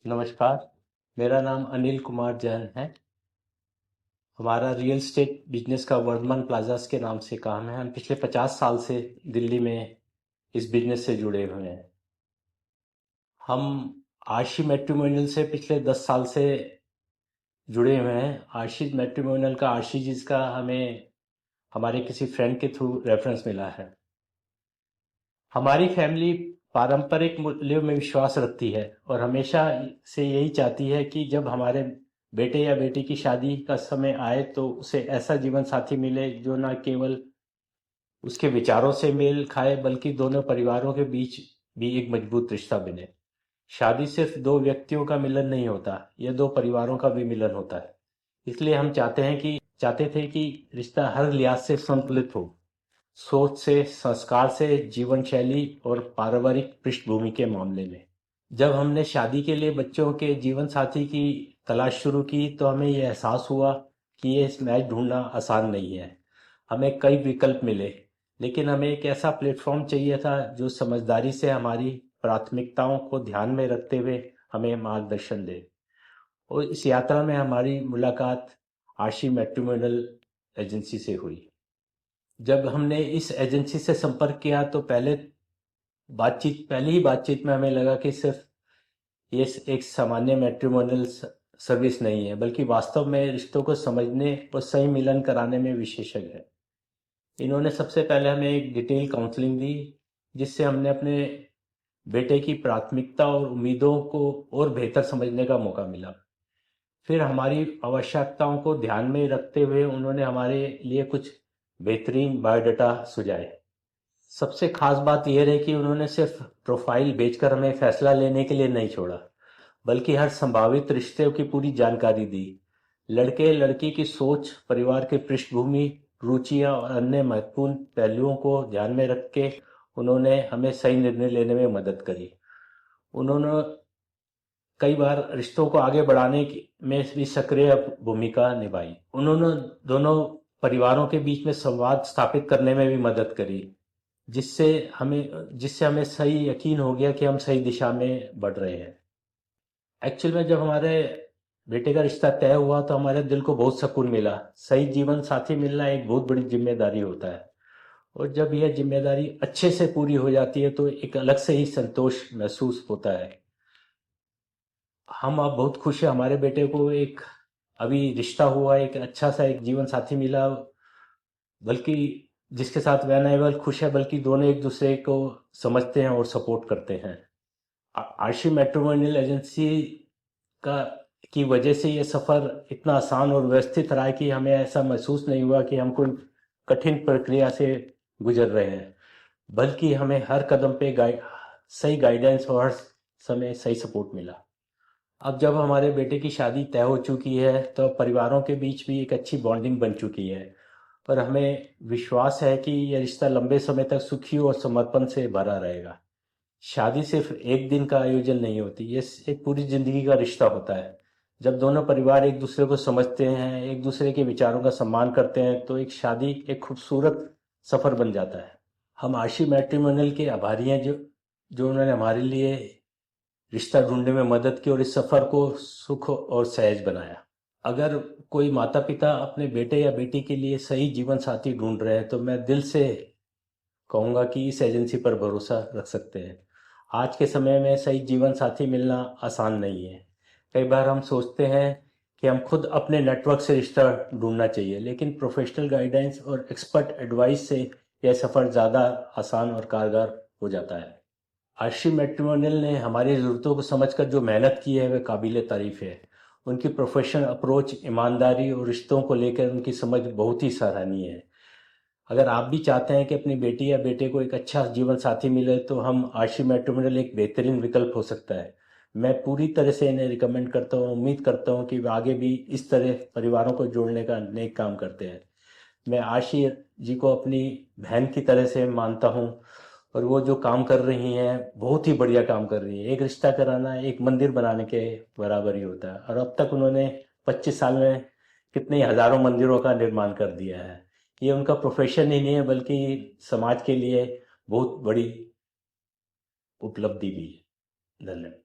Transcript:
नमस्कार। मेरा नाम अनिल कुमार जैन है। हमारा रियल एस्टेट बिजनेस का वर्धमान प्लाजास के नाम से काम है। हम पिछले 50 साल से दिल्ली में इस बिजनेस से जुड़े हुए हैं। हम आशी मैट्रिमोनियल से पिछले 10 साल से जुड़े हुए हैं। आशी मैट्रिमोनियल का आशी जिसका हमें हमारे किसी फ्रेंड के थ्रू रेफरेंस मिला है। हमारी फैमिली पारंपरिक मूल्यों में विश्वास रखती है और हमेशा से यही चाहती है कि जब हमारे बेटे या बेटी की शादी का समय आए तो उसे ऐसा जीवन साथी मिले जो न केवल उसके विचारों से मेल खाए बल्कि दोनों परिवारों के बीच भी एक मजबूत रिश्ता बने। शादी सिर्फ दो व्यक्तियों का मिलन नहीं होता, यह दो परिवारों का भी मिलन होता है। इसलिए हम चाहते थे कि रिश्ता हर लिहाज से संतुलित हो, सोच से, संस्कार से, जीवन शैली और पारिवारिक पृष्ठभूमि के मामले में। जब हमने शादी के लिए बच्चों के जीवन साथी की तलाश शुरू की तो हमें यह एहसास हुआ कि ये मैच ढूंढना आसान नहीं है। हमें कई विकल्प मिले, लेकिन हमें एक ऐसा प्लेटफॉर्म चाहिए था जो समझदारी से हमारी प्राथमिकताओं को ध्यान में रखते हुए हमें मार्गदर्शन दे। और इस यात्रा में हमारी मुलाकात आशी मैट्रिमोनियल एजेंसी से हुई। जब हमने इस एजेंसी से संपर्क किया तो पहली ही बातचीत में हमें लगा कि सिर्फ ये एक सामान्य मैट्रिमोनियल सर्विस नहीं है, बल्कि वास्तव में रिश्तों को समझने और सही मिलन कराने में विशेषज्ञ है। इन्होंने सबसे पहले हमें एक डिटेल काउंसलिंग दी, जिससे हमने अपने बेटे की प्राथमिकता और उम्मीदों को और बेहतर समझने का मौका मिला। फिर हमारी आवश्यकताओं को ध्यान में रखते हुए उन्होंने हमारे लिए कुछ बेहतरीन बायोडाटा सुझाए। सबसे खास बात यह रही कि उन्होंने सिर्फ प्रोफाइल भेजकर हमें फैसला लेने के लिए नहीं छोड़ा, बल्कि हर संभावित रिश्ते की पूरी जानकारी दी। लड़के लड़की की सोच, परिवार की पृष्ठभूमि, रुचियां और अन्य महत्वपूर्ण पहलुओं को ध्यान में रख के उन्होंने हमें सही निर्णय लेने में मदद करी। उन्होंने कई बार रिश्तों को आगे बढ़ाने में भी सक्रिय भूमिका निभाई। उन्होंने दोनों परिवारों के बीच में संवाद स्थापित करने में भी मदद करी, जिससे हमें सही यकीन हो गया कि हम सही दिशा में बढ़ रहे हैं। एक्चुअल में जब हमारे बेटे का रिश्ता तय हुआ तो हमारे दिल को बहुत सुकून मिला। सही जीवन साथी मिलना एक बहुत बड़ी जिम्मेदारी होता है, और जब यह जिम्मेदारी अच्छे से पूरी हो जाती है तो एक अलग से ही संतोष महसूस होता है। हम अब बहुत खुश हैं, हमारे बेटे को एक अभी रिश्ता हुआ, एक अच्छा सा एक जीवन साथी मिला, बल्कि जिसके साथ वह न केवल खुश है बल्कि दोनों एक दूसरे को समझते हैं और सपोर्ट करते हैं। आशी मैट्रिमोनियल एजेंसी का की वजह से ये सफ़र इतना आसान और व्यवस्थित रहा है कि हमें ऐसा महसूस नहीं हुआ कि हम कोई कठिन प्रक्रिया से गुजर रहे हैं, बल्कि हमें हर कदम पे सही गाइडेंस और हर समय सही सपोर्ट मिला। अब जब हमारे बेटे की शादी तय हो चुकी है तो परिवारों के बीच भी एक अच्छी बॉन्डिंग बन चुकी है, पर हमें विश्वास है कि यह रिश्ता लंबे समय तक सुखी और समर्पण से भरा रहेगा। शादी सिर्फ एक दिन का आयोजन नहीं होती, ये एक पूरी जिंदगी का रिश्ता होता है। जब दोनों परिवार एक दूसरे को समझते हैं, एक दूसरे के विचारों का सम्मान करते हैं, तो एक शादी एक खूबसूरत सफर बन जाता है। हम आशी मैट्रिमोनियल के आभारी हैं जो जो उन्होंने हमारे लिए रिश्ता ढूंढने में मदद की और इस सफर को सुख और सहज बनाया। अगर कोई माता पिता अपने बेटे या बेटी के लिए सही जीवन साथी ढूंढ रहे हैं तो मैं दिल से कहूँगा कि इस एजेंसी पर भरोसा रख सकते हैं। आज के समय में सही जीवन साथी मिलना आसान नहीं है। कई बार हम सोचते हैं कि हम खुद अपने नेटवर्क से रिश्ता ढूंढना चाहिए, लेकिन प्रोफेशनल गाइडेंस और एक्सपर्ट एडवाइस से यह सफ़र ज़्यादा आसान और कारगर हो जाता है। आशी मैट्रिमोनियल ने हमारी ज़रूरतों को समझकर जो मेहनत की है वह काबिल तारीफ़ है। उनकी प्रोफेशनल अप्रोच, ईमानदारी और रिश्तों को लेकर उनकी समझ बहुत ही सराहनीय है। अगर आप भी चाहते हैं कि अपनी बेटी या बेटे को एक अच्छा जीवन साथी मिले तो हम आशी मैट्रिमोनियल एक बेहतरीन विकल्प हो सकता है। मैं पूरी तरह से इन्हें रिकमेंड करता हूँ, उम्मीद करता हूँ कि वे आगे भी इस तरह परिवारों को जोड़ने का नेक काम करते हैं। मैं आशी जी को अपनी बहन की तरह से मानता हूँ, और वो जो काम कर रही हैं बहुत ही बढ़िया काम कर रही है। एक रिश्ता कराना एक मंदिर बनाने के बराबर ही होता है, और अब तक उन्होंने 25 साल में कितने हजारों मंदिरों का निर्माण कर दिया है। ये उनका प्रोफेशन ही नहीं है बल्कि समाज के लिए बहुत बड़ी उपलब्धि भी है। धन्यवाद।